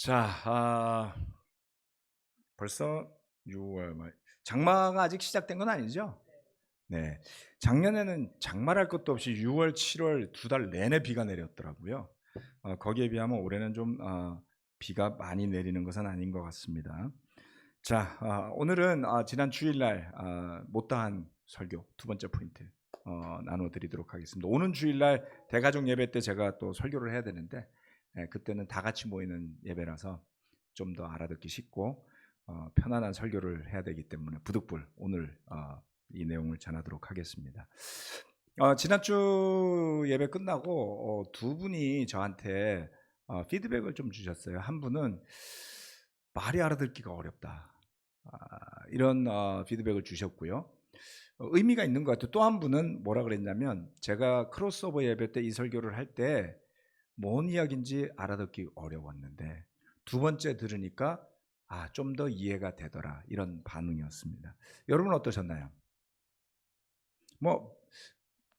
자, 벌써 6월 말 장마가 아직 시작된 건 아니죠? 네. 작년에는 장마랄 것도 없이 6월, 7월 두 달 내내 비가 내렸더라고요. 거기에 비하면 올해는 좀 비가 많이 내리는 것은 아닌 것 같습니다. 자, 오늘은 지난 주일날 못다한 설교 두 번째 포인트 나눠드리도록 하겠습니다. 오는 주일날 대가족 예배 때 제가 또 설교를 해야 되는데 그때는 다 같이 모이는 예배라서 좀 더 알아듣기 쉽고 편안한 설교를 해야 되기 때문에 부득불 오늘 이 내용을 전하도록 하겠습니다. 지난주 예배 끝나고 두 분이 저한테 피드백을 좀 주셨어요. 한 분은 말이 알아듣기가 어렵다. 이런 피드백을 주셨고요. 의미가 있는 것 같아요. 또 한 분은 뭐라 그랬냐면 제가 크로스오버 예배 때 이 설교를 할 때 뭔 이야기인지 알아듣기 어려웠는데 두 번째 들으니까 좀 더 이해가 되더라. 이런 반응이었습니다. 여러분 어떠셨나요? 뭐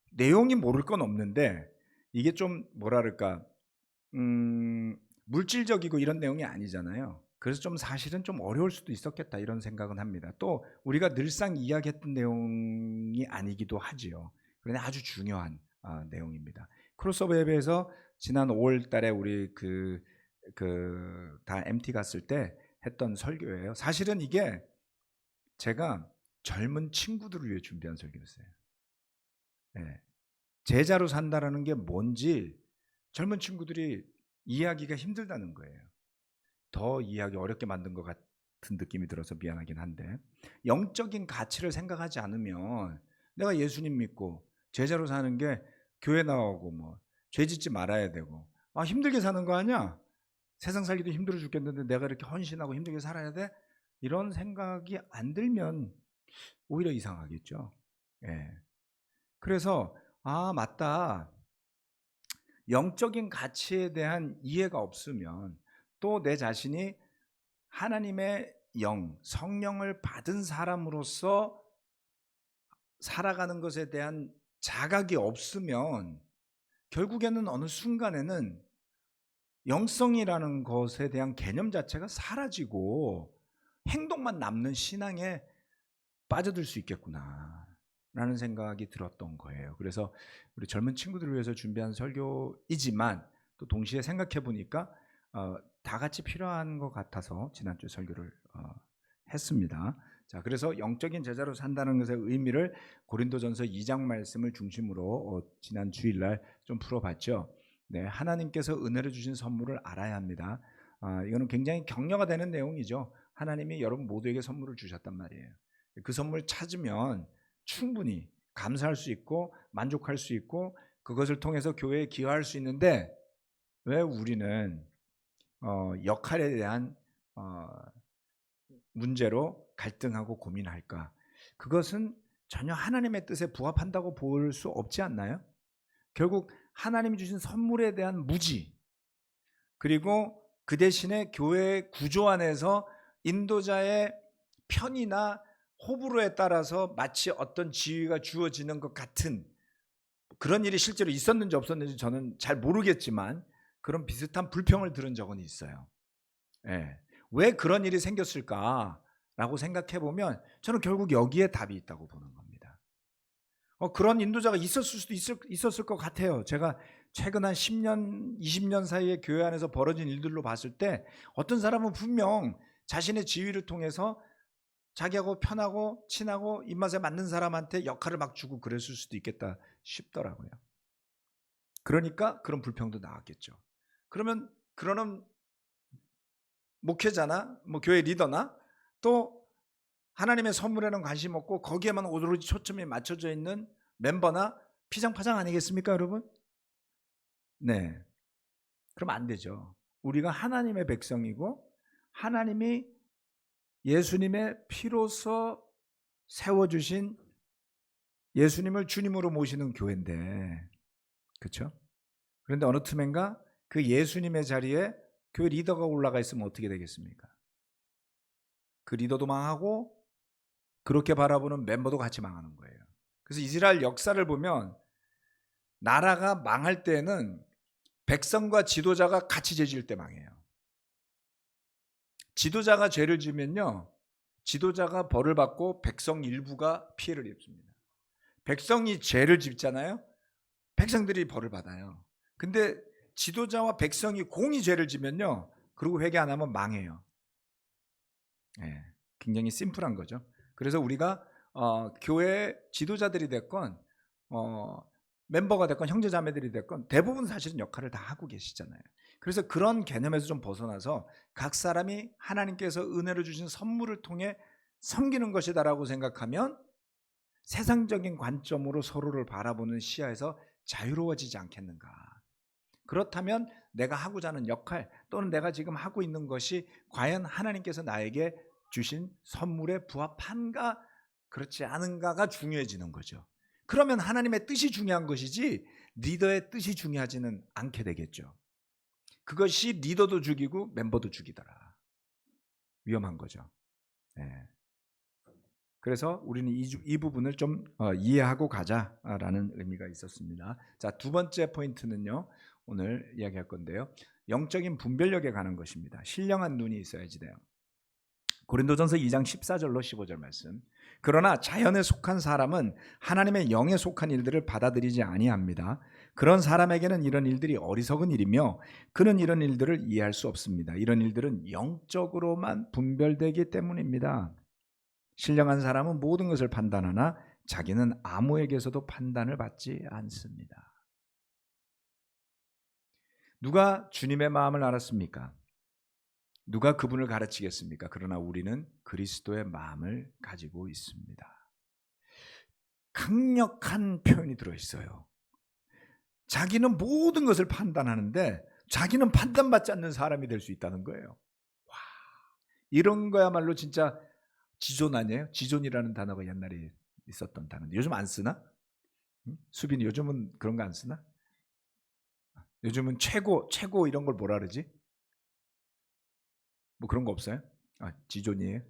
내용이 모를 건 없는데 이게 좀 뭐라 그럴까 물질적이고 이런 내용이 아니잖아요. 그래서 좀 사실은 좀 어려울 수도 있었겠다 이런 생각은 합니다. 또 우리가 늘상 이야기했던 내용이 아니기도 하지요. 그런데 아주 중요한 내용입니다. 크로스오버 예배에서 지난 5월 달에 우리 다 MT 갔을 때 했던 설교예요. 사실은 이게 제가 젊은 친구들을 위해 준비한 설교였어요. 예. 제자로 산다라는 게 뭔지 젊은 친구들이 이해하기가 힘들다는 거예요. 더 이해하기 어렵게 만든 것 같은 느낌이 들어서 미안하긴 한데 영적인 가치를 생각하지 않으면 내가 예수님 믿고 제자로 사는 게 교회 나오고 뭐 죄 짓지 말아야 되고 힘들게 사는 거 아니야? 세상 살기도 힘들어 죽겠는데 내가 이렇게 헌신하고 힘들게 살아야 돼? 이런 생각이 안 들면 오히려 이상하겠죠. 예. 그래서 맞다. 영적인 가치에 대한 이해가 없으면 또 내 자신이 하나님의 성령을 받은 사람으로서 살아가는 것에 대한 자각이 없으면 결국에는 어느 순간에는 영성이라는 것에 대한 개념 자체가 사라지고 행동만 남는 신앙에 빠져들 수 있겠구나라는 생각이 들었던 거예요. 그래서 우리 젊은 친구들을 위해서 준비한 설교이지만 또 동시에 생각해 보니까 다 같이 필요한 것 같아서 지난주 설교를 했습니다. 자, 그래서 영적인 제자로 산다는 것의 의미를 고린도전서 2장 말씀을 중심으로 지난 주일날 좀 풀어봤죠. 네, 하나님께서 은혜를 주신 선물을 알아야 합니다. 이거는 굉장히 격려가 되는 내용이죠. 하나님이 여러분 모두에게 선물을 주셨단 말이에요. 그 선물 찾으면 충분히 감사할 수 있고 만족할 수 있고 그것을 통해서 교회에 기여할 수 있는데 왜 우리는 역할에 대한 문제로 갈등하고 고민할까? 그것은 전혀 하나님의 뜻에 부합한다고 볼 수 없지 않나요? 결국 하나님이 주신 선물에 대한 무지 그리고 그 대신에 교회 구조 안에서 인도자의 편이나 호불호에 따라서 마치 어떤 지위가 주어지는 것 같은 그런 일이 실제로 있었는지 없었는지 저는 잘 모르겠지만 그런 비슷한 불평을 들은 적은 있어요. 예. 왜 그런 일이 생겼을까라고 생각해 보면 저는 결국 여기에 답이 있다고 보는 겁니다. 그런 인도자가 있었을 것 같아요. 제가 최근 한 10년, 20년 사이에 교회 안에서 벌어진 일들로 봤을 때 어떤 사람은 분명 자신의 지위를 통해서 자기하고 편하고 친하고 입맛에 맞는 사람한테 역할을 막 주고 그랬을 수도 있겠다 싶더라고요. 그러니까 그런 불평도 나왔겠죠. 그러는 목회자나 뭐 교회 리더나 또 하나님의 선물에는 관심 없고 거기에만 오로지 초점이 맞춰져 있는 멤버나 피장파장 아니겠습니까, 여러분? 네. 그럼 안 되죠. 우리가 하나님의 백성이고 하나님이 예수님의 피로서 세워주신 예수님을 주님으로 모시는 교회인데, 그렇죠? 그런데 어느 틈엔가 그 예수님의 자리에 교회 리더가 올라가 있으면 어떻게 되겠습니까? 그 리더도 망하고 그렇게 바라보는 멤버도 같이 망하는 거예요. 그래서 이스라엘 역사를 보면 나라가 망할 때는 백성과 지도자가 같이 죄질 때 망해요. 지도자가 죄를 지면요, 지도자가 벌을 받고 백성 일부가 피해를 입습니다. 백성이 죄를 짓잖아요. 백성들이 벌을 받아요. 근데 지도자와 백성이 공이 죄를 지면요, 그리고 회개 안 하면 망해요. 네, 굉장히 심플한 거죠. 그래서 우리가 교회 지도자들이 됐건 멤버가 됐건 형제자매들이 됐건 대부분 사실은 역할을 다 하고 계시잖아요. 그래서 그런 개념에서 좀 벗어나서 각 사람이 하나님께서 은혜를 주신 선물을 통해 섬기는 것이다라고 생각하면 세상적인 관점으로 서로를 바라보는 시야에서 자유로워지지 않겠는가. 그렇다면 내가 하고자 하는 역할 또는 내가 지금 하고 있는 것이 과연 하나님께서 나에게 주신 선물에 부합한가 그렇지 않은가가 중요해지는 거죠. 그러면 하나님의 뜻이 중요한 것이지 리더의 뜻이 중요하지는 않게 되겠죠. 그것이 리더도 죽이고 멤버도 죽이더라. 위험한 거죠. 네. 그래서 우리는 이 부분을 좀 이해하고 가자라는 의미가 있었습니다. 자, 두 번째 포인트는요, 오늘 이야기할 건데요, 영적인 분별력에 관한 것입니다. 신령한 눈이 있어야지 돼요. 고린도전서 2장 14절로 15절 말씀. 그러나 자연에 속한 사람은 하나님의 영에 속한 일들을 받아들이지 아니합니다. 그런 사람에게는 이런 일들이 어리석은 일이며 그는 이런 일들을 이해할 수 없습니다. 이런 일들은 영적으로만 분별되기 때문입니다. 신령한 사람은 모든 것을 판단하나 자기는 아무에게서도 판단을 받지 않습니다. 누가 주님의 마음을 알았습니까? 누가 그분을 가르치겠습니까? 그러나 우리는 그리스도의 마음을 가지고 있습니다. 강력한 표현이 들어있어요. 자기는 모든 것을 판단하는데 자기는 판단받지 않는 사람이 될 수 있다는 거예요. 와, 이런 거야말로 진짜 지존 아니에요? 지존이라는 단어가 옛날에 있었던 단어인데 요즘 안 쓰나? 수빈이 요즘은 그런 거 안 쓰나? 요즘은 최고 이런 걸 뭐라 그러지? 뭐 그런 거 없어요? 지존이에요?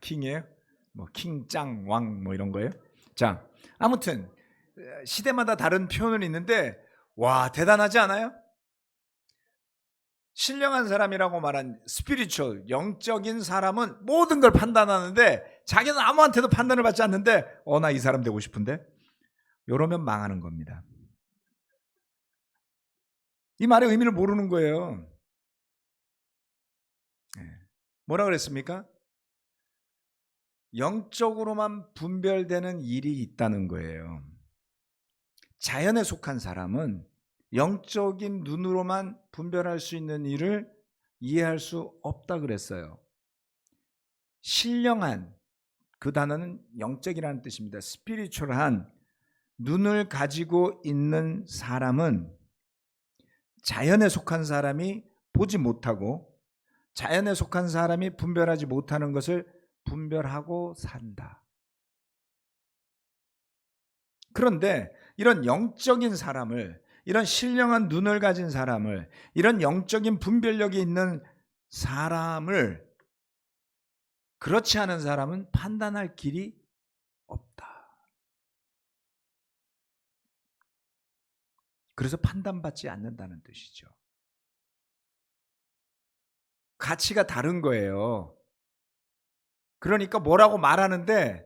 킹이에요? 뭐 킹짱 왕 뭐 이런 거예요? 자, 아무튼 시대마다 다른 표현은 있는데 와, 대단하지 않아요? 신령한 사람이라고 말한 스피리추얼 영적인 사람은 모든 걸 판단하는데 자기는 아무한테도 판단을 받지 않는데 나 이 사람 되고 싶은데 이러면 망하는 겁니다. 이 말의 의미를 모르는 거예요. 뭐라 그랬습니까? 영적으로만 분별되는 일이 있다는 거예요. 자연에 속한 사람은 영적인 눈으로만 분별할 수 있는 일을 이해할 수 없다 그랬어요. 신령한, 그 단어는 영적이라는 뜻입니다. 스피리추얼한 눈을 가지고 있는 사람은 자연에 속한 사람이 보지 못하고 자연에 속한 사람이 분별하지 못하는 것을 분별하고 산다. 그런데 이런 영적인 사람을, 이런 신령한 눈을 가진 사람을, 이런 영적인 분별력이 있는 사람을 그렇지 않은 사람은 판단할 길이 없다. 그래서 판단받지 않는다는 뜻이죠. 가치가 다른 거예요. 그러니까 뭐라고 말하는데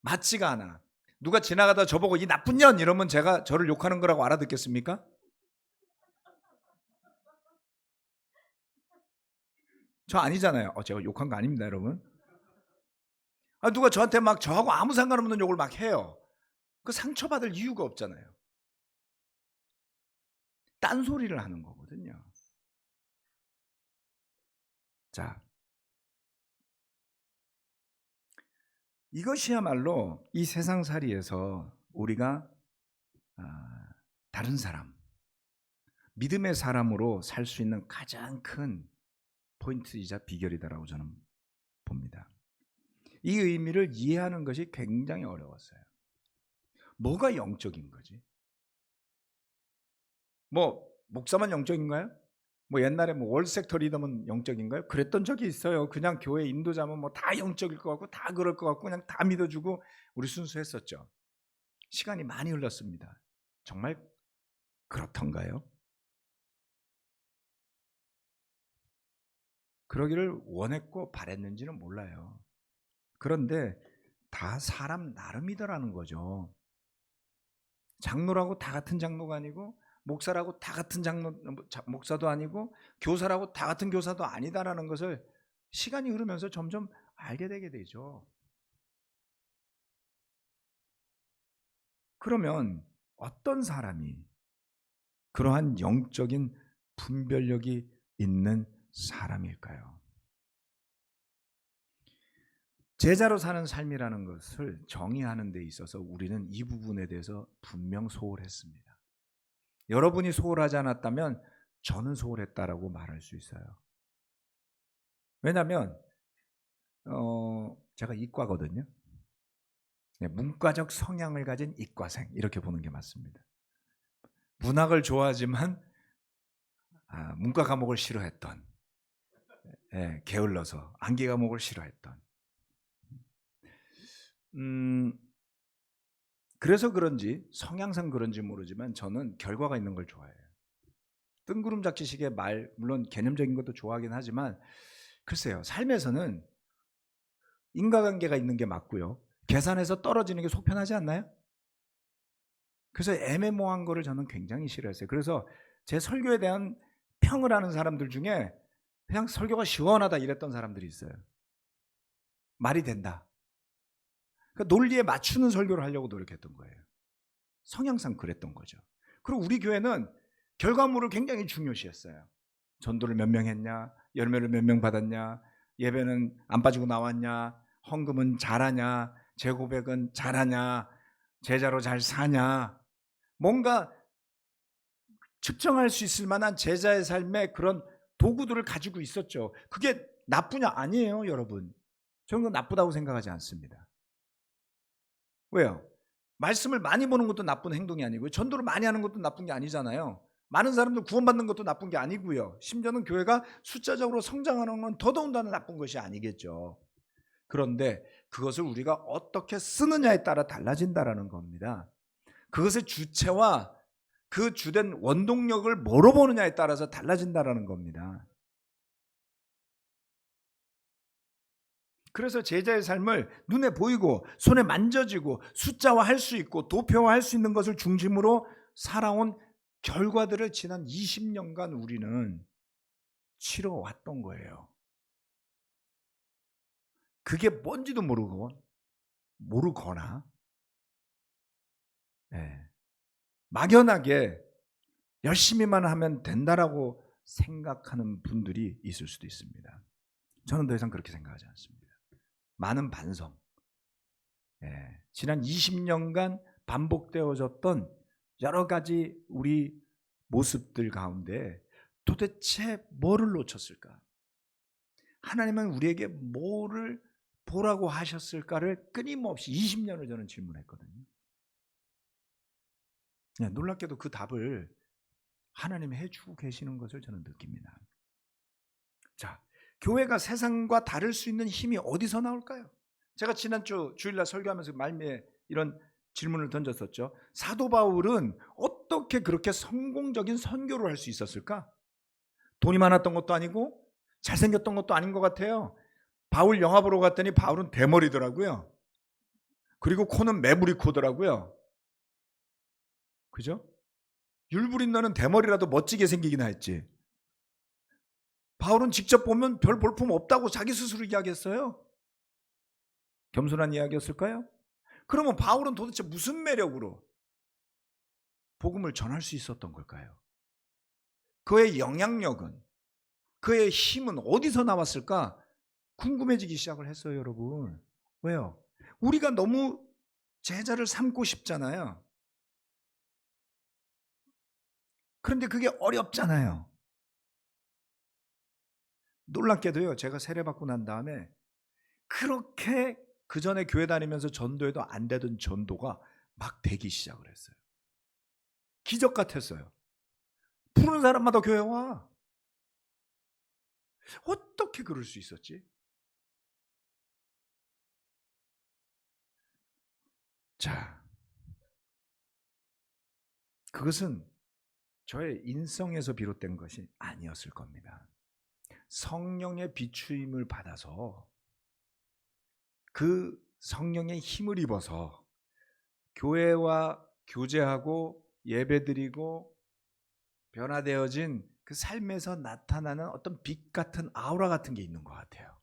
맞지가 않아. 누가 지나가다 저보고 이 나쁜 년 이러면 제가 저를 욕하는 거라고 알아듣겠습니까? 저 아니잖아요. 제가 욕한 거 아닙니다, 여러분. 누가 저한테 막 저하고 아무 상관없는 욕을 막 해요. 그 상처받을 이유가 없잖아요. 딴소리를 하는 거거든요. 자, 이것이야말로 이 세상살이에서 우리가 다른 사람, 믿음의 사람으로 살 수 있는 가장 큰 포인트이자 비결이다라고 저는 봅니다. 이 의미를 이해하는 것이 굉장히 어려웠어요. 뭐가 영적인 거지? 뭐 목사만 영적인가요? 뭐 옛날에 뭐 월섹터 리더면 영적인가요? 그랬던 적이 있어요. 그냥 교회 인도자면 뭐 다 영적일 것 같고 다 그럴 것 같고 그냥 다 믿어주고 우리 순수했었죠. 시간이 많이 흘렀습니다. 정말 그렇던가요? 그러기를 원했고 바랬는지는 몰라요. 그런데 다 사람 나름이더라는 거죠. 장로라고 다 같은 장로가 아니고, 목사라고 다 같은 목사도 아니고, 교사라고 다 같은 교사도 아니다라는 것을 시간이 흐르면서 점점 알게 되게 되죠. 그러면 어떤 사람이 그러한 영적인 분별력이 있는 사람일까요? 제자로 사는 삶이라는 것을 정의하는 데 있어서 우리는 이 부분에 대해서 분명 소홀했습니다. 여러분이 소홀하지 않았다면 저는 소홀했다라고 말할 수 있어요. 왜냐하면 제가 이과거든요. 문과적 성향을 가진 이과생, 이렇게 보는 게 맞습니다. 문학을 좋아하지만 문과 과목을 싫어했던, 게을러서 암기 과목을 싫어했던, 그래서 그런지 성향상 그런지 모르지만 저는 결과가 있는 걸 좋아해요. 뜬구름 잡기식의 말, 물론 개념적인 것도 좋아하긴 하지만, 글쎄요, 삶에서는 인과관계가 있는 게 맞고요, 계산해서 떨어지는 게 속 편하지 않나요? 그래서 애매모호한 거를 저는 굉장히 싫어했어요. 그래서 제 설교에 대한 평을 하는 사람들 중에 그냥 설교가 시원하다 이랬던 사람들이 있어요. 말이 된다. 그러니까 논리에 맞추는 설교를 하려고 노력했던 거예요. 성향상 그랬던 거죠. 그리고 우리 교회는 결과물을 굉장히 중요시했어요. 전도를 몇 명 했냐, 열매를 몇 명 받았냐, 예배는 안 빠지고 나왔냐, 헌금은 잘하냐, 재고백은 잘하냐, 제자로 잘 사냐, 뭔가 측정할 수 있을 만한 제자의 삶의 그런 도구들을 가지고 있었죠. 그게 나쁘냐? 아니에요, 여러분. 저는 나쁘다고 생각하지 않습니다. 왜요? 말씀을 많이 보는 것도 나쁜 행동이 아니고요, 전도를 많이 하는 것도 나쁜 게 아니잖아요. 많은 사람들 구원받는 것도 나쁜 게 아니고요, 심지어는 교회가 숫자적으로 성장하는 건 더더군다나 나쁜 것이 아니겠죠. 그런데 그것을 우리가 어떻게 쓰느냐에 따라 달라진다라는 겁니다. 그것의 주체와 그 주된 원동력을 뭐로 보느냐에 따라서 달라진다라는 겁니다. 그래서 제자의 삶을 눈에 보이고 손에 만져지고 숫자화할 수 있고 도표화할 수 있는 것을 중심으로 살아온 결과들을 지난 20년간 우리는 치러왔던 거예요. 그게 뭔지도 모르거나 막연하게 열심히만 하면 된다라고 생각하는 분들이 있을 수도 있습니다. 저는 더 이상 그렇게 생각하지 않습니다. 많은 반성, 지난 20년간 반복되어졌던 여러 가지 우리 모습들 가운데 도대체 뭐를 놓쳤을까? 하나님은 우리에게 뭐를 보라고 하셨을까를 끊임없이 20년을 저는 질문했거든요. 놀랍게도 그 답을 하나님이 해주고 계시는 것을 저는 느낍니다. 자, 교회가 세상과 다를 수 있는 힘이 어디서 나올까요? 제가 지난주 주일날 설교하면서 말미에 이런 질문을 던졌었죠. 사도 바울은 어떻게 그렇게 성공적인 선교를 할 수 있었을까? 돈이 많았던 것도 아니고 잘생겼던 것도 아닌 것 같아요. 바울 영화 보러 갔더니 바울은 대머리더라고요. 그리고 코는 매부리 코더라고요. 그죠? 율브린너는 대머리라도 멋지게 생기긴 했지. 바울은 직접 보면 별 볼품 없다고 자기 스스로 이야기했어요. 겸손한 이야기였을까요? 그러면 바울은 도대체 무슨 매력으로 복음을 전할 수 있었던 걸까요? 그의 영향력은, 그의 힘은 어디서 나왔을까? 궁금해지기 시작을 했어요, 여러분. 왜요? 우리가 너무 제자를 삼고 싶잖아요. 그런데 그게 어렵잖아요. 놀랍게도요, 제가 세례받고 난 다음에 그렇게 그 전에 교회 다니면서 전도해도 안 되던 전도가 막 되기 시작을 했어요. 기적 같았어요. 부르는 사람마다 교회 와. 어떻게 그럴 수 있었지? 자, 그것은 저의 인성에서 비롯된 것이 아니었을 겁니다. 성령의 비추임을 받아서 그 성령의 힘을 입어서 교회와 교제하고 예배드리고 변화되어진 그 삶에서 나타나는 어떤 빛 같은 아우라 같은 게 있는 것 같아요.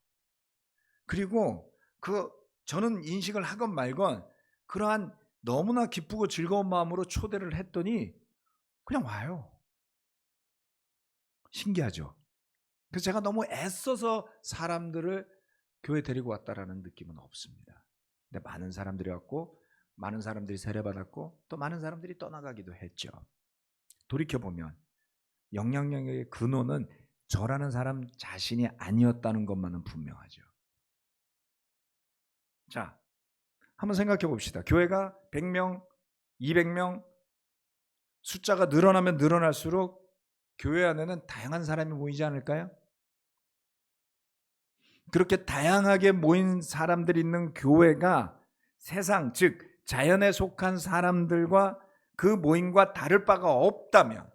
그리고 저는 인식을 하건 말건 그러한 너무나 기쁘고 즐거운 마음으로 초대를 했더니 그냥 와요. 신기하죠. 그래서 제가 너무 애써서 사람들을 교회 데리고 왔다라는 느낌은 없습니다. 근데 많은 사람들이 왔고 많은 사람들이 세례받았고 또 많은 사람들이 떠나가기도 했죠. 돌이켜보면 영향력의 근원은 저라는 사람 자신이 아니었다는 것만은 분명하죠. 자, 한번 생각해 봅시다. 교회가 100명, 200명 숫자가 늘어나면 늘어날수록 교회 안에는 다양한 사람이 모이지 않을까요? 그렇게 다양하게 모인 사람들이 있는 교회가 세상, 즉 자연에 속한 사람들과 그 모임과 다를 바가 없다면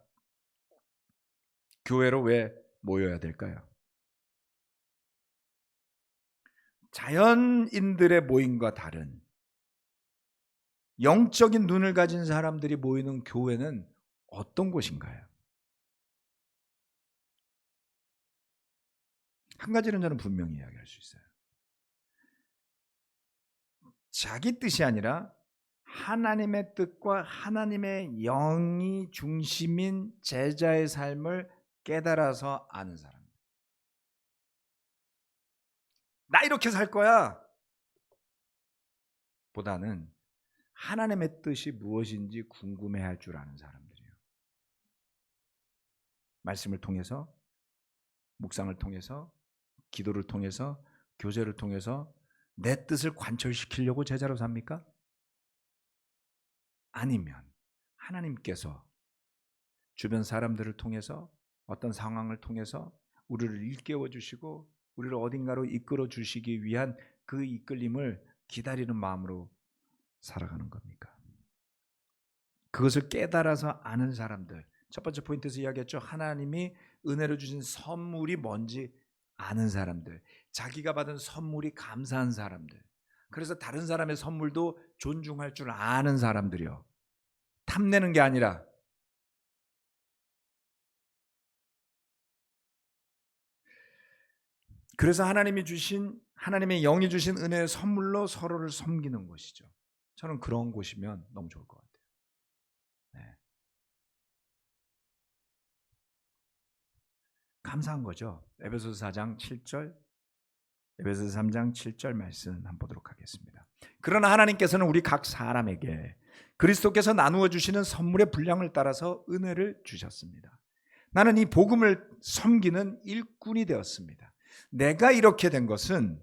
교회로 왜 모여야 될까요? 자연인들의 모임과 다른 영적인 눈을 가진 사람들이 모이는 교회는 어떤 곳인가요? 한 가지는 저는 분명히 이야기할 수 있어요. 자기 뜻이 아니라 하나님의 뜻과 하나님의 영이 중심인 제자의 삶을 깨달아서 아는 사람. 나 이렇게 살 거야 보다는 하나님의 뜻이 무엇인지 궁금해할 줄 아는 사람들이에요. 말씀을 통해서, 묵상을 통해서, 기도를 통해서, 교제를 통해서 내 뜻을 관철시키려고 제자로 삽니까? 아니면 하나님께서 주변 사람들을 통해서 어떤 상황을 통해서 우리를 일깨워 주시고 우리를 어딘가로 이끌어 주시기 위한 그 이끌림을 기다리는 마음으로 살아가는 겁니까? 그것을 깨달아서 아는 사람들. 첫 번째 포인트에서 이야기했죠. 하나님이 은혜로 주신 선물이 뭔지 아는 사람들. 자기가 받은 선물이 감사한 사람들. 그래서 다른 사람의 선물도 존중할 줄 아는 사람들이요. 탐내는 게 아니라 그래서 하나님이 주신 하나님의 영이 주신 은혜의 선물로 서로를 섬기는 것이죠. 저는 그런 곳이면 너무 좋을 것 같아요. 네. 감사한 거죠. 에베소서 4장 7절, 에베소서 3장 7절 말씀 한번 보도록 하겠습니다. 그러나 하나님께서는 우리 각 사람에게 그리스도께서 나누어 주시는 선물의 분량을 따라서 은혜를 주셨습니다. 나는 이 복음을 섬기는 일꾼이 되었습니다. 내가 이렇게 된 것은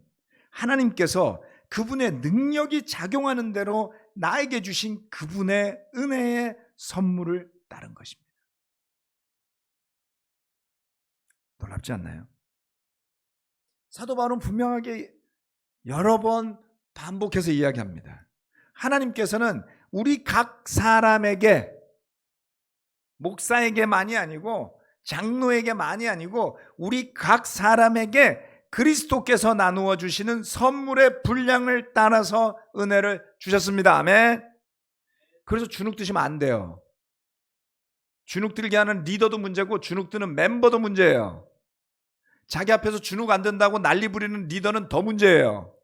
하나님께서 그분의 능력이 작용하는 대로 나에게 주신 그분의 은혜의 선물을 따른 것입니다. 놀랍지 않나요? 사도 바울은 분명하게 여러 번 반복해서 이야기합니다. 하나님께서는 우리 각 사람에게, 목사에게만이 아니고 장로에게만이 아니고 우리 각 사람에게 그리스도께서 나누어 주시는 선물의 분량을 따라서 은혜를 주셨습니다. 아멘. 그래서 주눅 드시면 안 돼요. 주눅 들게 하는 리더도 문제고 주눅 드는 멤버도 문제예요. 자기 앞에서 주눅 안 든다고 난리 부리는 리더는 더 문제예요.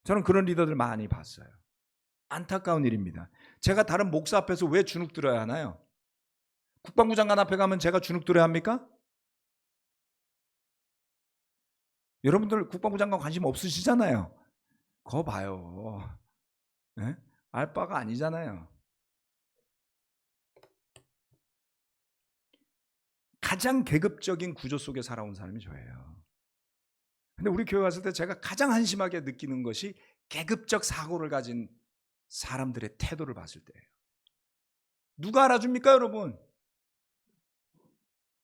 저는 그런 리더들 많이 봤어요. 안타까운 일입니다. 제가 다른 목사 앞에서 왜 주눅 들어야 하나요? 국방부 장관 앞에 가면 제가 주눅 들어야 합니까? 여러분들 국방부 장관 관심 없으시잖아요. 거 봐요. 네? 알 바가 아니잖아요. 가장 계급적인 구조 속에 살아온 사람이 저예요. 근데 우리 교회 왔을 때 제가 가장 한심하게 느끼는 것이 계급적 사고를 가진 사람들의 태도를 봤을 때예요. 누가 알아줍니까, 여러분?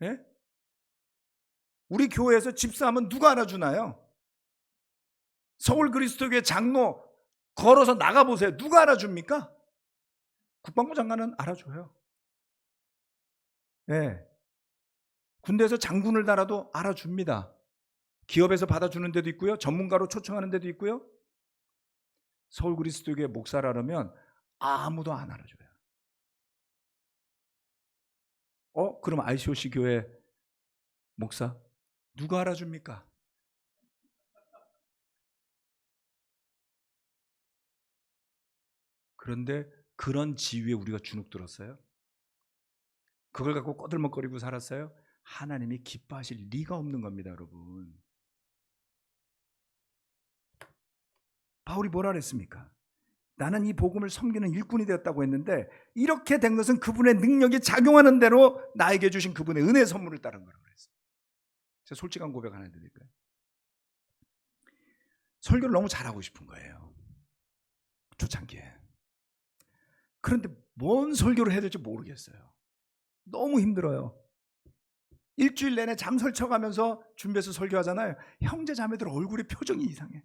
예? 우리 교회에서 집사하면 누가 알아주나요? 서울 그리스도교회 장로 걸어서 나가보세요. 누가 알아줍니까? 국방부 장관은 알아줘요. 예. 군대에서 장군을 달아도 알아줍니다. 기업에서 받아주는 데도 있고요. 전문가로 초청하는 데도 있고요. 서울 그리스도교회 목사라면 아무도 안 알아줘요. 그럼 ICOC 교회 목사 누가 알아줍니까? 그런데 그런 지위에 우리가 주눅 들었어요? 그걸 갖고 꼬들먹거리고 살았어요? 하나님이 기뻐하실 리가 없는 겁니다, 여러분. 바울이 뭐라 그랬습니까? 나는 이 복음을 섬기는 일꾼이 되었다고 했는데 이렇게 된 것은 그분의 능력이 작용하는 대로 나에게 주신 그분의 은혜의 선물을 따른 거라고 그랬어요. 제가 솔직한 고백 하나 드릴까요? 설교를 너무 잘하고 싶은 거예요, 초창기에. 그런데 뭔 설교를 해야 될지 모르겠어요. 너무 힘들어요. 일주일 내내 잠 설쳐가면서 준비해서 설교하잖아요. 형제 자매들 얼굴의 표정이 이상해.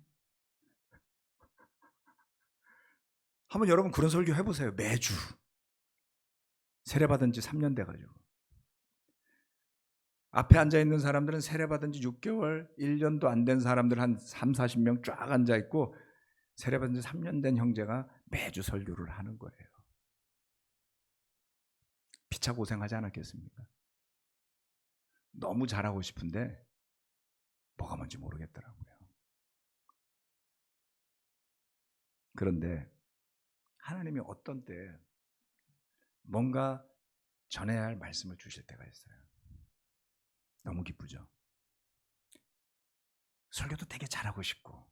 한번 여러분 그런 설교 해보세요. 매주. 세례받은 지 3년 돼가지고. 앞에 앉아있는 사람들은 세례받은 지 6개월, 1년도 안 된 사람들 한 3, 40명 쫙 앉아있고 세례받은 지 3년 된 형제가 매주 설교를 하는 거예요. 피차 고생하지 않았겠습니까? 너무 잘하고 싶은데 뭐가 뭔지 모르겠더라고요. 그런데 하나님이 어떤 때 뭔가 전해야 할 말씀을 주실 때가 있어요. 너무 기쁘죠. 설교도 되게 잘하고 싶고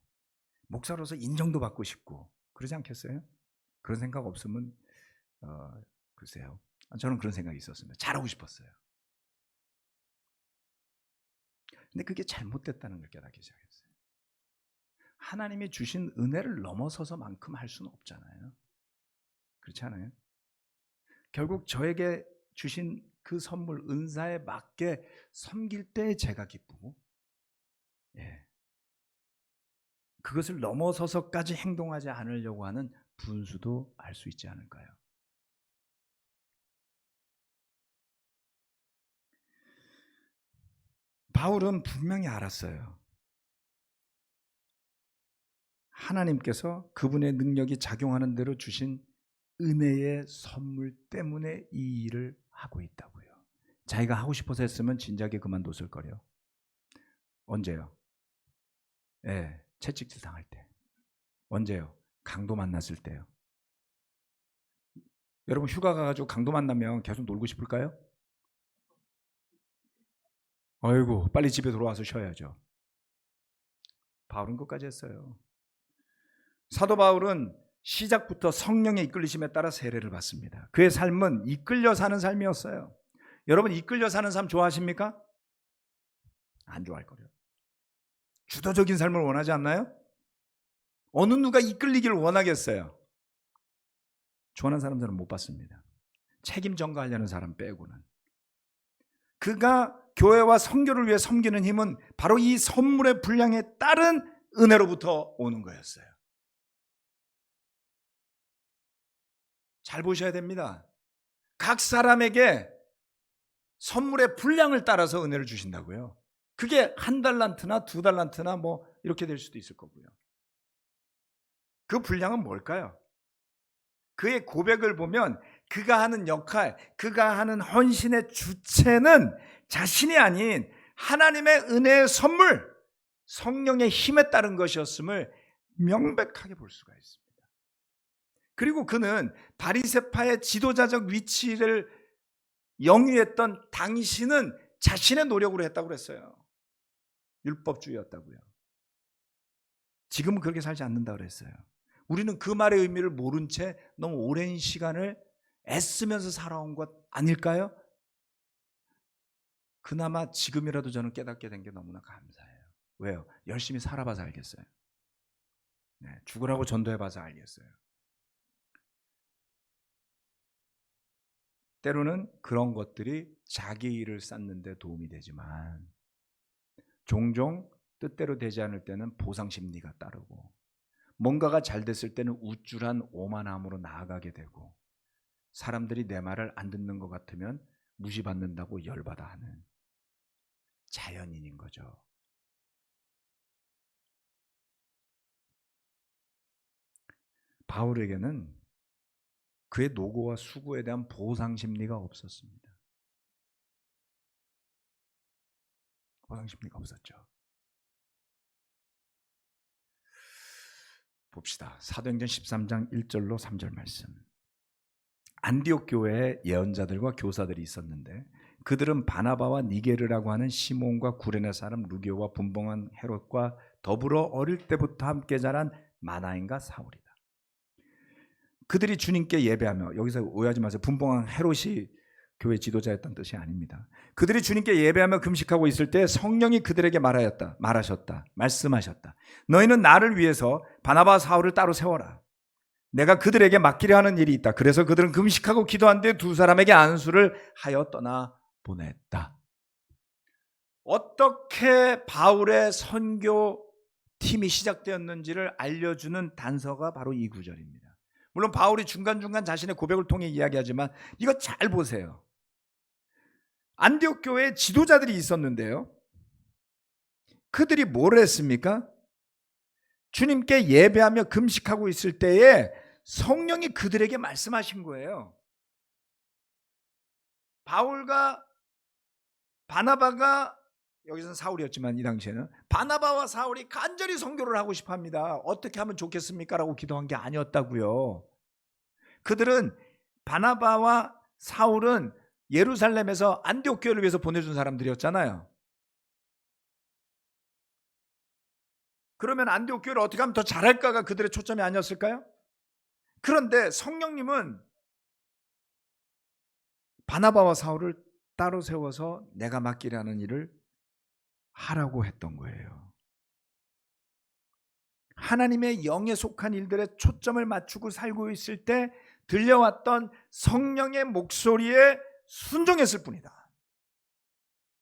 목사로서 인정도 받고 싶고 그러지 않겠어요? 그런 생각 없으면 글쎄요. 저는 그런 생각이 있었습니다. 잘하고 싶었어요. 근데 그게 잘못됐다는 걸 깨닫기 시작했어요. 하나님이 주신 은혜를 넘어서서만큼 할 수는 없잖아요. 그렇지 않아요? 결국 저에게 주신 그 선물 은사에 맞게 섬길 때 제가 기쁘고, 그것을 넘어서서까지 행동하지 않으려고 하는 분수도 알 수 있지 않을까요? 바울은 분명히 알았어요. 하나님께서 그분의 능력이 작용하는 대로 주신 은혜의 선물 때문에 이 일을 하고 있다고요. 자기가 하고 싶어서 했으면 진작에 그만뒀을 거래요. 언제요? 채찍질 당할 때. 언제요? 강도 만났을 때요. 여러분 휴가 가가지고 강도 만나면 계속 놀고 싶을까요? 아이고 빨리 집에 돌아와서 쉬어야죠. 바울은 끝까지 했어요. 사도 바울은 시작부터 성령의 이끌리심에 따라 세례를 받습니다. 그의 삶은 이끌려 사는 삶이었어요. 여러분 이끌려 사는 삶 좋아하십니까? 안 좋아할 거예요. 주도적인 삶을 원하지 않나요? 어느 누가 이끌리기를 원하겠어요? 좋아하는 사람들은 못 봤습니다. 책임 전가하려는 사람 빼고는. 그가 교회와 선교를 위해 섬기는 힘은 바로 이 선물의 분량에 따른 은혜로부터 오는 거였어요. 잘 보셔야 됩니다. 각 사람에게 선물의 분량을 따라서 은혜를 주신다고요. 그게 1달란트나 2달란트나 뭐 이렇게 될 수도 있을 거고요. 그 분량은 뭘까요? 그의 고백을 보면 그가 하는 역할, 그가 하는 헌신의 주체는 자신이 아닌 하나님의 은혜의 선물, 성령의 힘에 따른 것이었음을 명백하게 볼 수가 있습니다. 그리고 그는 바리새파의 지도자적 위치를 영위했던 당신은 자신의 노력으로 했다고 그랬어요. 율법주의였다고요. 지금은 그렇게 살지 않는다고 그랬어요. 우리는 그 말의 의미를 모른 채 너무 오랜 시간을 애쓰면서 살아온 것 아닐까요? 그나마 지금이라도 저는 깨닫게 된 게 너무나 감사해요. 왜요? 열심히 살아봐서 알겠어요. 죽으라고 전도해봐서 알겠어요. 때로는 그런 것들이 자기 일을 쌓는 데 도움이 되지만 종종 뜻대로 되지 않을 때는 보상 심리가 따르고 뭔가가 잘 됐을 때는 우쭐한 오만함으로 나아가게 되고 사람들이 내 말을 안 듣는 것 같으면 무시받는다고 열받아 하는 자연인인 거죠. 바울에게는 그의 노고와 수고에 대한 보상 심리가 없었습니다. 보상 심리가 없었죠. 봅시다. 사도행전 13장 1절로 3절 말씀. 안디옥 교회에 예언자들과 교사들이 있었는데 그들은 바나바와 니게르라고 하는 시몬과 구레네 사람 루기오와 분봉한 헤롯과 더불어 어릴 때부터 함께 자란 마나인과 사울이다. 그들이 주님께 예배하며, 여기서 오해하지 마세요. 분봉한 헤롯이 교회 지도자였던 뜻이 아닙니다. 그들이 주님께 예배하며 금식하고 있을 때 성령이 그들에게 말씀하셨다. 너희는 나를 위해서 바나바와 사울을 따로 세워라. 내가 그들에게 맡기려 하는 일이 있다. 그래서 그들은 금식하고 기도한 뒤에 두 사람에게 안수를 하여 떠나 보냈다. 어떻게 바울의 선교 팀이 시작되었는지를 알려주는 단서가 바로 이 구절입니다. 물론 바울이 중간중간 자신의 고백을 통해 이야기하지만 이거 잘 보세요. 안디옥 교회에 지도자들이 있었는데요, 그들이 뭘 했습니까? 주님께 예배하며 금식하고 있을 때에 성령이 그들에게 말씀하신 거예요. 바울과 바나바가, 여기서는 사울이었지만 이 당시에는 바나바와 사울이 간절히 선교를 하고 싶어 합니다. 어떻게 하면 좋겠습니까? 라고 기도한 게 아니었다고요. 그들은, 바나바와 사울은 예루살렘에서 안디옥 교회를 위해서 보내준 사람들이었잖아요. 그러면 안디옥 교회를 어떻게 하면 더 잘할까가 그들의 초점이 아니었을까요? 그런데 성령님은 바나바와 사울을 따로 세워서 내가 맡기라는 일을 하라고 했던 거예요. 하나님의 영에 속한 일들에 초점을 맞추고 살고 있을 때 들려왔던 성령의 목소리에 순종했을 뿐이다.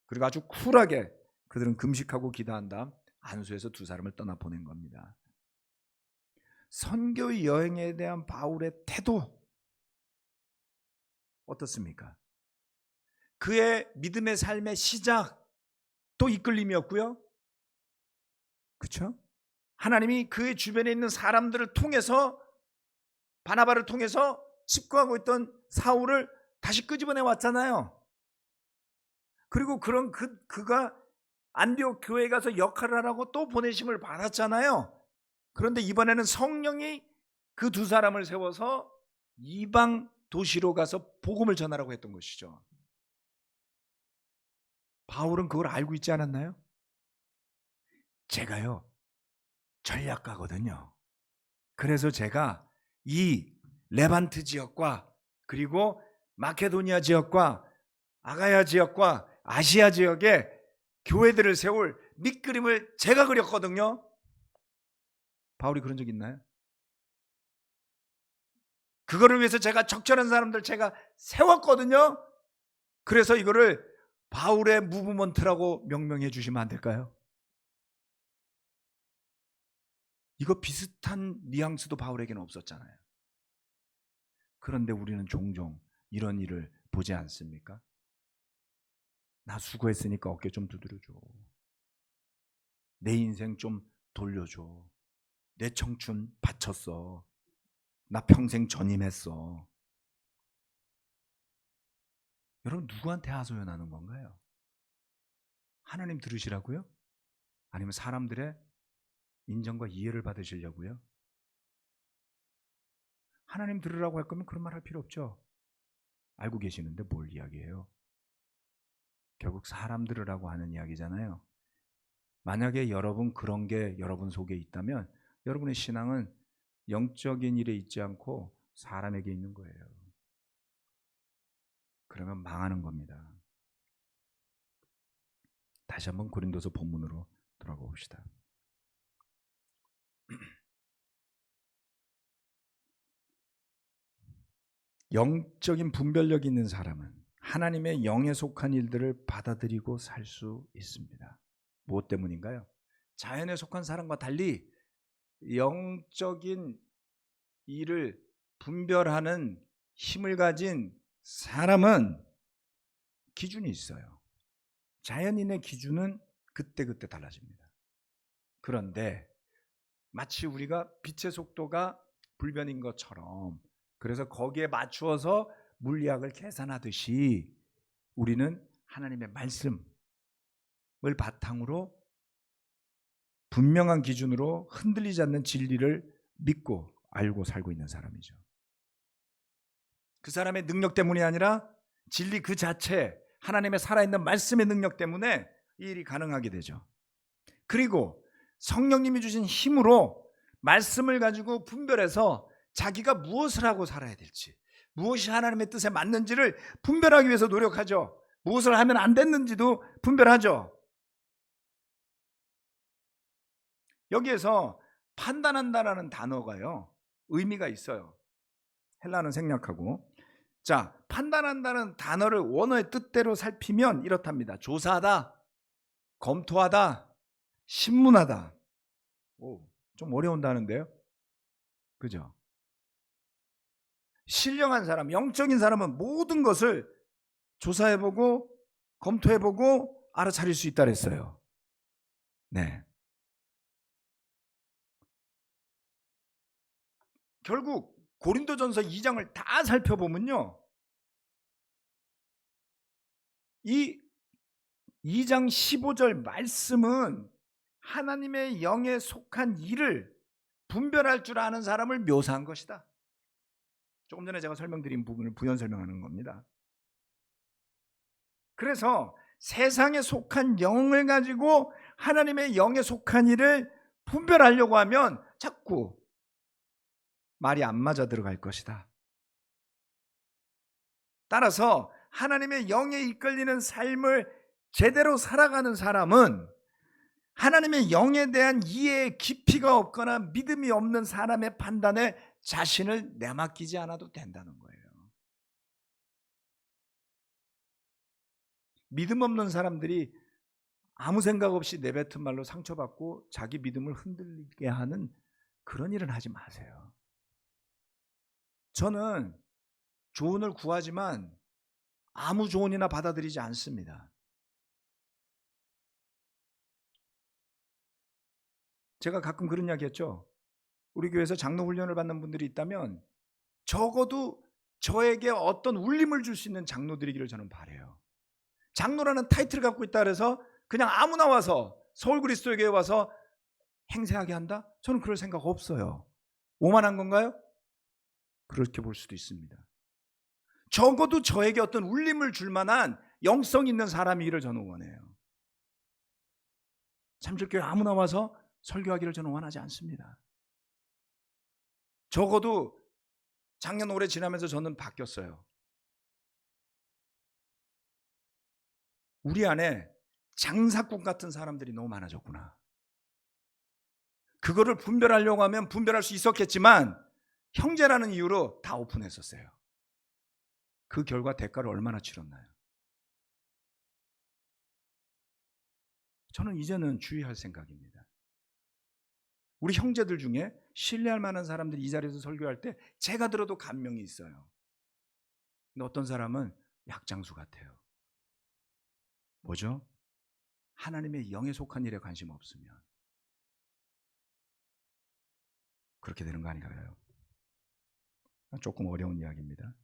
그리고 아주 쿨하게 그들은 금식하고 기도한 다음 안수해서 두 사람을 떠나 보낸 겁니다. 선교의 여행에 대한 바울의 태도 어떻습니까? 그의 믿음의 삶의 시작도 이끌림이었고요. 그렇죠? 하나님이 그의 주변에 있는 사람들을 통해서, 바나바를 통해서 집거하고 있던 사울을 다시 끄집어내 왔잖아요. 그리고 그런 그가 안디옥 교회에 가서 역할을 하라고 또 보내심을 받았잖아요. 그런데 이번에는 성령이 그 두 사람을 세워서 이방 도시로 가서 복음을 전하라고 했던 것이죠. 바울은 그걸 알고 있지 않았나요? 제가요, 전략가거든요. 그래서 제가 이 레반트 지역과 그리고 마케도니아 지역과 아가야 지역과 아시아 지역에 교회들을 세울 밑그림을 제가 그렸거든요. 바울이 그런 적 있나요? 그거를 위해서 제가 적절한 사람들 제가 세웠거든요. 그래서 이거를 바울의 무브먼트라고 명명해 주시면 안 될까요? 이거 비슷한 뉘앙스도 바울에게는 없었잖아요. 그런데 우리는 종종 이런 일을 보지 않습니까? 나 수고했으니까 어깨 좀 두드려줘. 내 인생 좀 돌려줘. 내 청춘 바쳤어. 나 평생 전임했어. 여러분, 누구한테 하소연하는 건가요? 하나님 들으시라고요? 아니면 사람들의 인정과 이해를 받으시려고요? 하나님 들으라고 할 거면 그런 말 할 필요 없죠. 알고 계시는데 뭘 이야기해요? 결국 사람 들으라고 하는 이야기잖아요. 만약에 여러분 그런 게 여러분 속에 있다면 여러분의 신앙은 영적인 일에 있지 않고 사람에게 있는 거예요. 그러면 망하는 겁니다. 다시 한번 고린도서 본문으로 돌아가 봅시다. 영적인 분별력이 있는 사람은 하나님의 영에 속한 일들을 받아들이고 살 수 있습니다. 무엇 때문인가요? 자연에 속한 사람과 달리 영적인 일을 분별하는 힘을 가진 사람은 기준이 있어요. 자연인의 기준은 그때그때 달라집니다. 그런데 마치 우리가 빛의 속도가 불변인 것처럼, 그래서 거기에 맞추어서 물리학을 계산하듯이 우리는 하나님의 말씀을 바탕으로 분명한 기준으로 흔들리지 않는 진리를 믿고 알고 살고 있는 사람이죠. 그 사람의 능력 때문이 아니라 진리 그 자체, 하나님의 살아있는 말씀의 능력 때문에 이 일이 가능하게 되죠. 그리고 성령님이 주신 힘으로 말씀을 가지고 분별해서 자기가 무엇을 하고 살아야 될지, 무엇이 하나님의 뜻에 맞는지를 분별하기 위해서 노력하죠. 무엇을 하면 안 됐는지도 분별하죠. 여기에서 판단한다라는 단어가요, 의미가 있어요. 헬라어는 생략하고. 자, 판단한다는 단어를 원어의 뜻대로 살피면 이렇답니다. 조사하다, 검토하다, 신문하다. 좀 어려운 단어인데요. 그죠? 신령한 사람, 영적인 사람은 모든 것을 조사해보고 검토해보고 알아차릴 수 있다 그랬어요. 네. 결국 고린도전서 2장을 다 살펴보면요, 이 2장 15절 말씀은 하나님의 영에 속한 일을 분별할 줄 아는 사람을 묘사한 것이다. 조금 전에 제가 설명드린 부분을 부연 설명하는 겁니다. 그래서 세상에 속한 영을 가지고 하나님의 영에 속한 일을 분별하려고 하면 자꾸 말이 안 맞아 들어갈 것이다. 따라서 하나님의 영에 이끌리는 삶을 제대로 살아가는 사람은 하나님의 영에 대한 이해의 깊이가 없거나 믿음이 없는 사람의 판단에 자신을 내맡기지 않아도 된다는 거예요. 믿음 없는 사람들이 아무 생각 없이 내뱉은 말로 상처받고 자기 믿음을 흔들리게 하는 그런 일은 하지 마세요. 저는 조언을 구하지만 아무 조언이나 받아들이지 않습니다. 제가 가끔 그런 이야기 했죠. 우리 교회에서 장로 훈련을 받는 분들이 있다면 적어도 저에게 어떤 울림을 줄 수 있는 장로들이기를 저는 바라요. 장로라는 타이틀을 갖고 있다 그래서 그냥 아무나 와서 서울 그리스도 교회에 와서 행세하게 한다? 저는 그럴 생각 없어요. 오만한 건가요? 그렇게 볼 수도 있습니다. 적어도 저에게 어떤 울림을 줄 만한 영성 있는 사람이기를 저는 원해요. 참철교회 아무나 와서 설교하기를 저는 원하지 않습니다. 적어도 작년 올해 지나면서 저는 바뀌었어요. 우리 안에 장사꾼 같은 사람들이 너무 많아졌구나. 그거를 분별하려고 하면 분별할 수 있었겠지만 형제라는 이유로 다 오픈했었어요. 그 결과 대가를 얼마나 치렀나요? 저는 이제는 주의할 생각입니다. 우리 형제들 중에 신뢰할 만한 사람들이 이 자리에서 설교할 때 제가 들어도 감명이 있어요. 근데 어떤 사람은 약장수 같아요. 뭐죠? 하나님의 영에 속한 일에 관심 없으면 그렇게 되는 거 아닌가요? 조금 어려운 이야기입니다.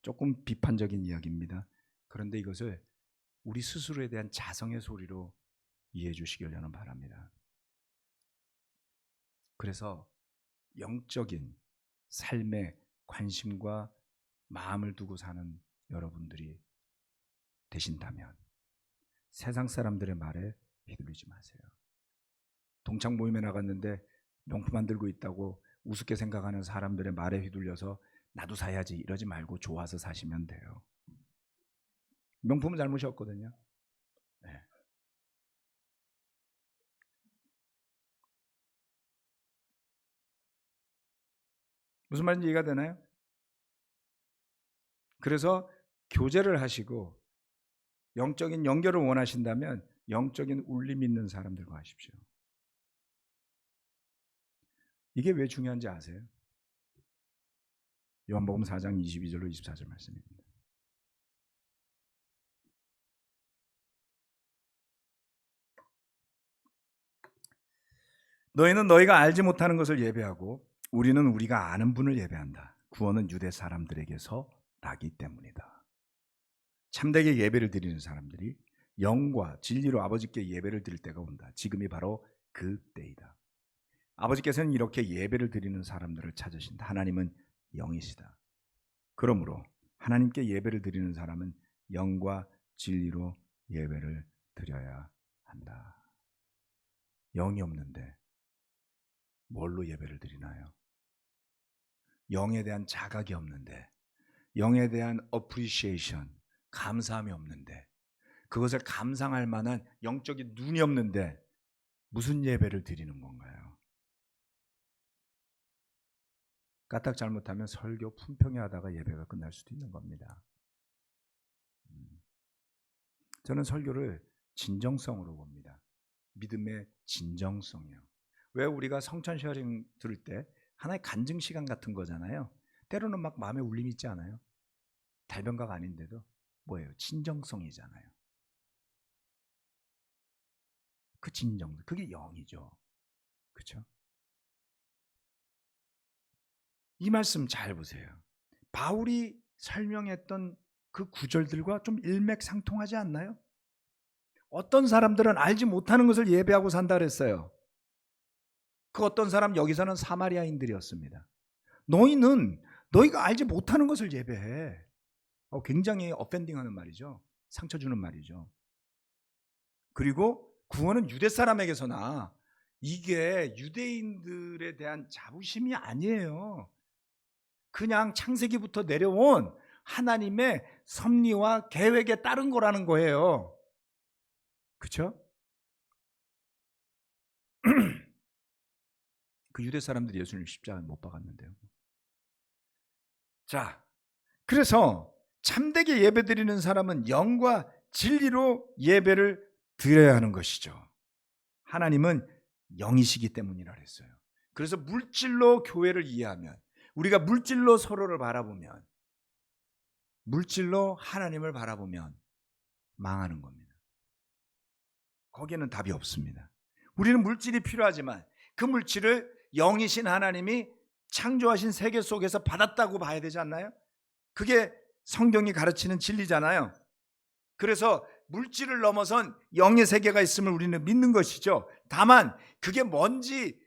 조금 비판적인 이야기입니다. 그런데 이것을 우리 스스로에 대한 자성의 소리로 이해해 주시길 저는 바랍니다. 그래서 영적인 삶에 관심과 마음을 두고 사는 여러분들이 되신다면 세상 사람들의 말에 휘둘리지 마세요. 동창 모임에 나갔는데 명품 안 들고 있다고 우습게 생각하는 사람들의 말에 휘둘려서 나도 사야지 이러지 말고 좋아서 사시면 돼요. 명품은 잘못이 없거든요. 네. 무슨 말인지 이해가 되나요? 그래서 교제를 하시고 영적인 연결을 원하신다면 영적인 울림 있는 사람들과 하십시오. 이게 왜 중요한지 아세요? 요한복음 4장 22절로 24절 말씀입니다. 너희는 너희가 알지 못하는 것을 예배하고 우리는 우리가 아는 분을 예배한다. 구원은 유대 사람들에게서 나기 때문이다. 참되게 예배를 드리는 사람들이 영과 진리로 아버지께 예배를 드릴 때가 온다. 지금이 바로 그 때이다. 아버지께서는 이렇게 예배를 드리는 사람들을 찾으신다. 하나님은 영이시다. 그러므로 하나님께 예배를 드리는 사람은 영과 진리로 예배를 드려야 한다. 영이 없는데 뭘로 예배를 드리나요? 영에 대한 자각이 없는데, 영에 대한 appreciation, 감사함이 없는데, 그것을 감상할 만한 영적인 눈이 없는데 무슨 예배를 드리는 건가요? 까딱 잘못하면 설교 품평회 하다가 예배가 끝날 수도 있는 겁니다. 저는 설교를 진정성으로 봅니다. 믿음의 진정성이요. 왜 우리가 성찬 쉐어링 들을 때 하나의 간증 시간 같은 거잖아요. 때로는 막 마음에 울림이 있지 않아요? 달변가가 아닌데도 뭐예요? 진정성이잖아요. 그 진정, 그게 영이죠. 그렇죠? 이 말씀 잘 보세요. 바울이 설명했던 그 구절들과 좀 일맥상통하지 않나요? 어떤 사람들은 알지 못하는 것을 예배하고 산다 그랬어요. 그 어떤 사람, 여기서는 사마리아인들이었습니다. 너희가 알지 못하는 것을 예배해. 굉장히 어펜딩하는 말이죠. 상처 주는 말이죠. 그리고 구원은 유대 사람에게서나, 이게 유대인들에 대한 자부심이 아니에요. 그냥 창세기부터 내려온 하나님의 섭리와 계획에 따른 거라는 거예요. 그렇죠? 그 유대 사람들이 예수님 십자가에 못 박았는데요. 자, 그래서 참되게 예배드리는 사람은 영과 진리로 예배를 드려야 하는 것이죠. 하나님은 영이시기 때문이라 그랬어요. 그래서 물질로 교회를 이해하면, 우리가 물질로 서로를 바라보면, 물질로 하나님을 바라보면 망하는 겁니다. 거기에는 답이 없습니다. 우리는 물질이 필요하지만 그 물질을 영이신 하나님이 창조하신 세계 속에서 받았다고 봐야 되지 않나요? 그게 성경이 가르치는 진리잖아요. 그래서 물질을 넘어선 영의 세계가 있음을 우리는 믿는 것이죠. 다만 그게 뭔지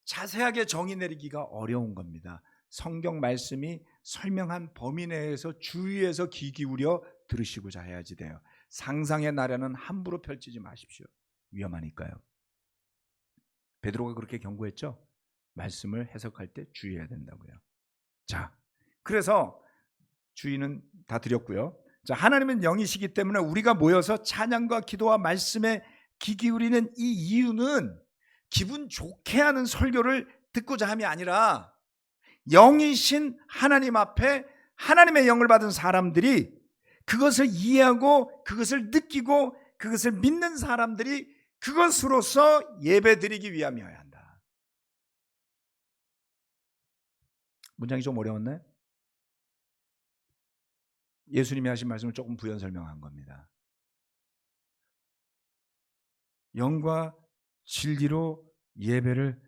자세하게 정의 내리기가 어려운 겁니다. 성경 말씀이 설명한 범위 내에서 주의해서 귀 기울여 들으시고자 해야지 돼요. 상상의 나래는 함부로 펼치지 마십시오. 위험하니까요. 베드로가 그렇게 경고했죠. 말씀을 해석할 때 주의해야 된다고요. 자, 그래서 주의는 다 드렸고요. 자, 하나님은 영이시기 때문에 우리가 모여서 찬양과 기도와 말씀에 귀 기울이는 이 이유는 기분 좋게 하는 설교를 듣고자 함이 아니라, 영이신 하나님 앞에 하나님의 영을 받은 사람들이 그것을 이해하고 그것을 느끼고 그것을 믿는 사람들이 그것으로서 예배드리기 위함이어야 한다. 문장이 좀 어려웠나요? 예수님이 하신 말씀을 조금 부연 설명한 겁니다. 영과 진리로 예배를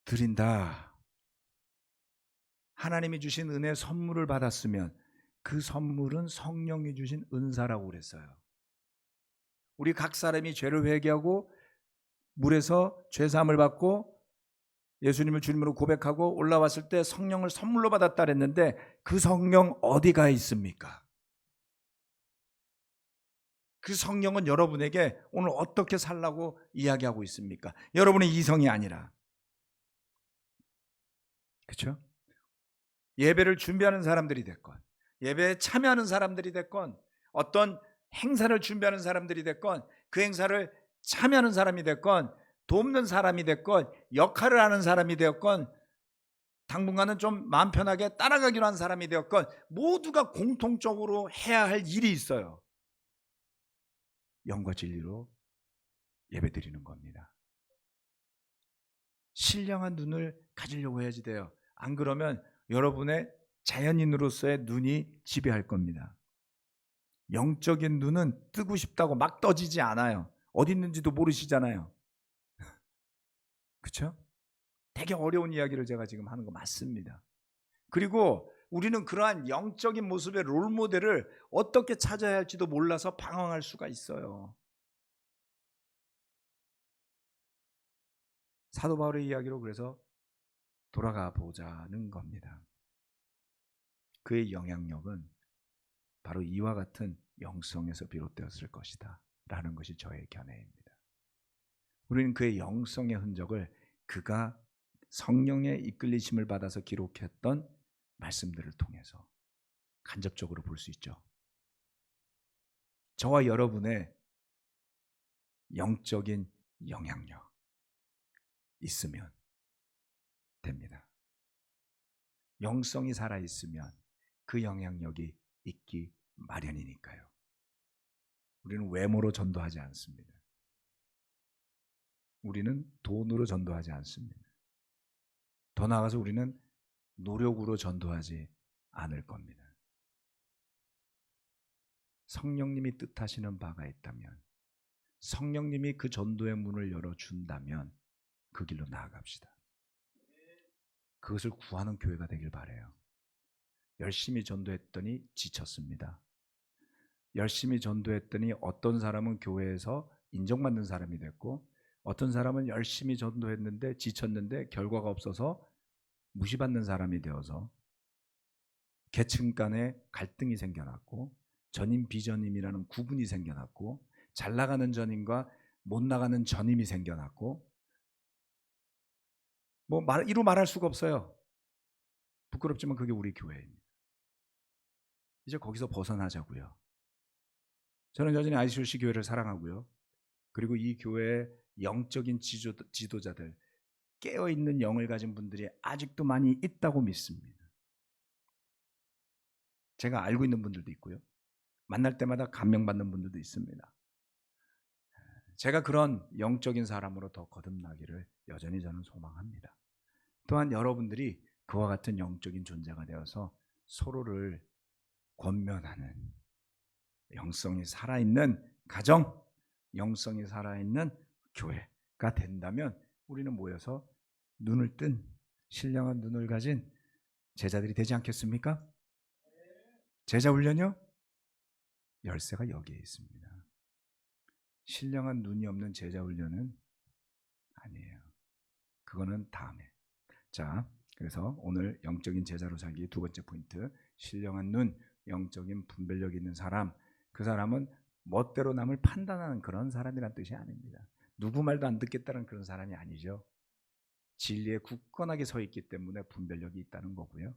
드린다. 하나님이 주신 은혜 선물을 받았으면 그 선물은 성령이 주신 은사라고 그랬어요. 우리 각 사람이 죄를 회개하고 물에서 죄사함을 받고 예수님을 주님으로 고백하고 올라왔을 때 성령을 선물로 받았다 그랬는데, 그 성령 어디가 있습니까? 그 성령은 여러분에게 오늘 어떻게 살라고 이야기하고 있습니까? 여러분의 이성이 아니라. 그렇죠? 예배를 준비하는 사람들이 됐건, 예배에 참여하는 사람들이 됐건, 어떤 행사를 준비하는 사람들이 됐건, 그 행사를 참여하는 사람이 됐건, 돕는 사람이 됐건, 역할을 하는 사람이 되었건, 당분간은 좀 마음 편하게 따라가기로 한 사람이 되었건, 모두가 공통적으로 해야 할 일이 있어요. 영과 진리로 예배드리는 겁니다. 신령한 눈을 가지려고 해야지 돼요. 안 그러면 여러분의 자연인으로서의 눈이 지배할 겁니다. 영적인 눈은 뜨고 싶다고 막 떠지지 않아요. 어디 있는지도 모르시잖아요. 그렇죠? 되게 어려운 이야기를 제가 지금 하는 거 맞습니다. 그리고 우리는 그러한 영적인 모습의 롤모델을 어떻게 찾아야 할지도 몰라서 방황할 수가 있어요. 사도 바울의 이야기로 그래서 돌아가 보자는 겁니다. 그의 영향력은 바로 이와 같은 영성에서 비롯되었을 것이다 라는 것이 저의 견해입니다. 우리는 그의 영성의 흔적을 그가 성령의 이끌리심을 받아서 기록했던 말씀들을 통해서 간접적으로 볼 수 있죠. 저와 여러분의 영적인 영향력 있으면 됩니다. 영성이 살아있으면 그 영향력이 있기 마련이니까요. 우리는 외모로 전도하지 않습니다. 우리는 돈으로 전도하지 않습니다. 더 나아가서 우리는 노력으로 전도하지 않을 겁니다. 성령님이 뜻하시는 바가 있다면, 성령님이 그 전도의 문을 열어준다면 그 길로 나아갑시다. 그것을 구하는 교회가 되길 바라요. 열심히 전도했더니 지쳤습니다. 열심히 전도했더니 어떤 사람은 교회에서 인정받는 사람이 됐고, 어떤 사람은 열심히 전도했는데 지쳤는데 결과가 없어서 무시받는 사람이 되어서 계층 간에 갈등이 생겨났고, 전임 비전임이라는 구분이 생겨났고, 잘 나가는 전임과 못 나가는 전임이 생겨났고, 이루 말할 수가 없어요. 부끄럽지만 그게 우리 교회입니다. 이제 거기서 벗어나자고요. 저는 여전히 ICC 교회를 사랑하고요. 그리고 이 교회의 영적인 지도자들, 깨어있는 영을 가진 분들이 아직도 많이 있다고 믿습니다. 제가 알고 있는 분들도 있고요. 만날 때마다 감명받는 분들도 있습니다. 제가 그런 영적인 사람으로 더 거듭나기를 여전히 저는 소망합니다. 또한 여러분들이 그와 같은 영적인 존재가 되어서 서로를 권면하는 영성이 살아있는 가정, 영성이 살아있는 교회가 된다면 우리는 모여서 눈을 뜬 신령한 눈을 가진 제자들이 되지 않겠습니까? 제자 훈련이요? 열쇠가 여기에 있습니다. 신령한 눈이 없는 제자 훈련은 아니에요. 그거는 다음에. 자, 그래서 오늘 영적인 제자로 살기 두 번째 포인트, 신령한 눈, 영적인 분별력 있는 사람. 그 사람은 멋대로 남을 판단하는 그런 사람이란 뜻이 아닙니다. 누구 말도 안 듣겠다는 그런 사람이 아니죠. 진리에 굳건하게 서 있기 때문에 분별력이 있다는 거고요.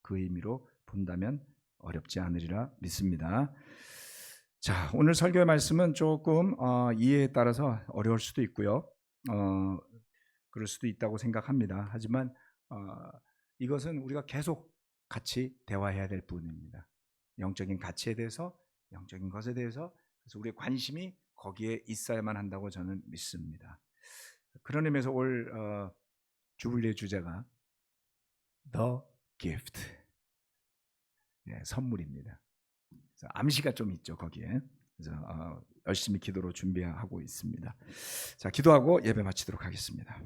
그 의미로 본다면 어렵지 않으리라 믿습니다. 자, 오늘 설교의 말씀은 조금 이해에 따라서 어려울 수도 있고요. 그럴 수도 있다고 생각합니다. 하지만 이것은 우리가 계속 같이 대화해야 될 부분입니다. 영적인 가치에 대해서, 영적인 것에 대해서, 그래서 우리의 관심이 거기에 있어야만 한다고 저는 믿습니다. 그런 의미에서 올 주불리의 주제가 The Gift, 선물입니다. 그래서 암시가 좀 있죠 거기에. 그래서 열심히 기도로 준비하고 있습니다. 자, 기도하고 예배 마치도록 하겠습니다.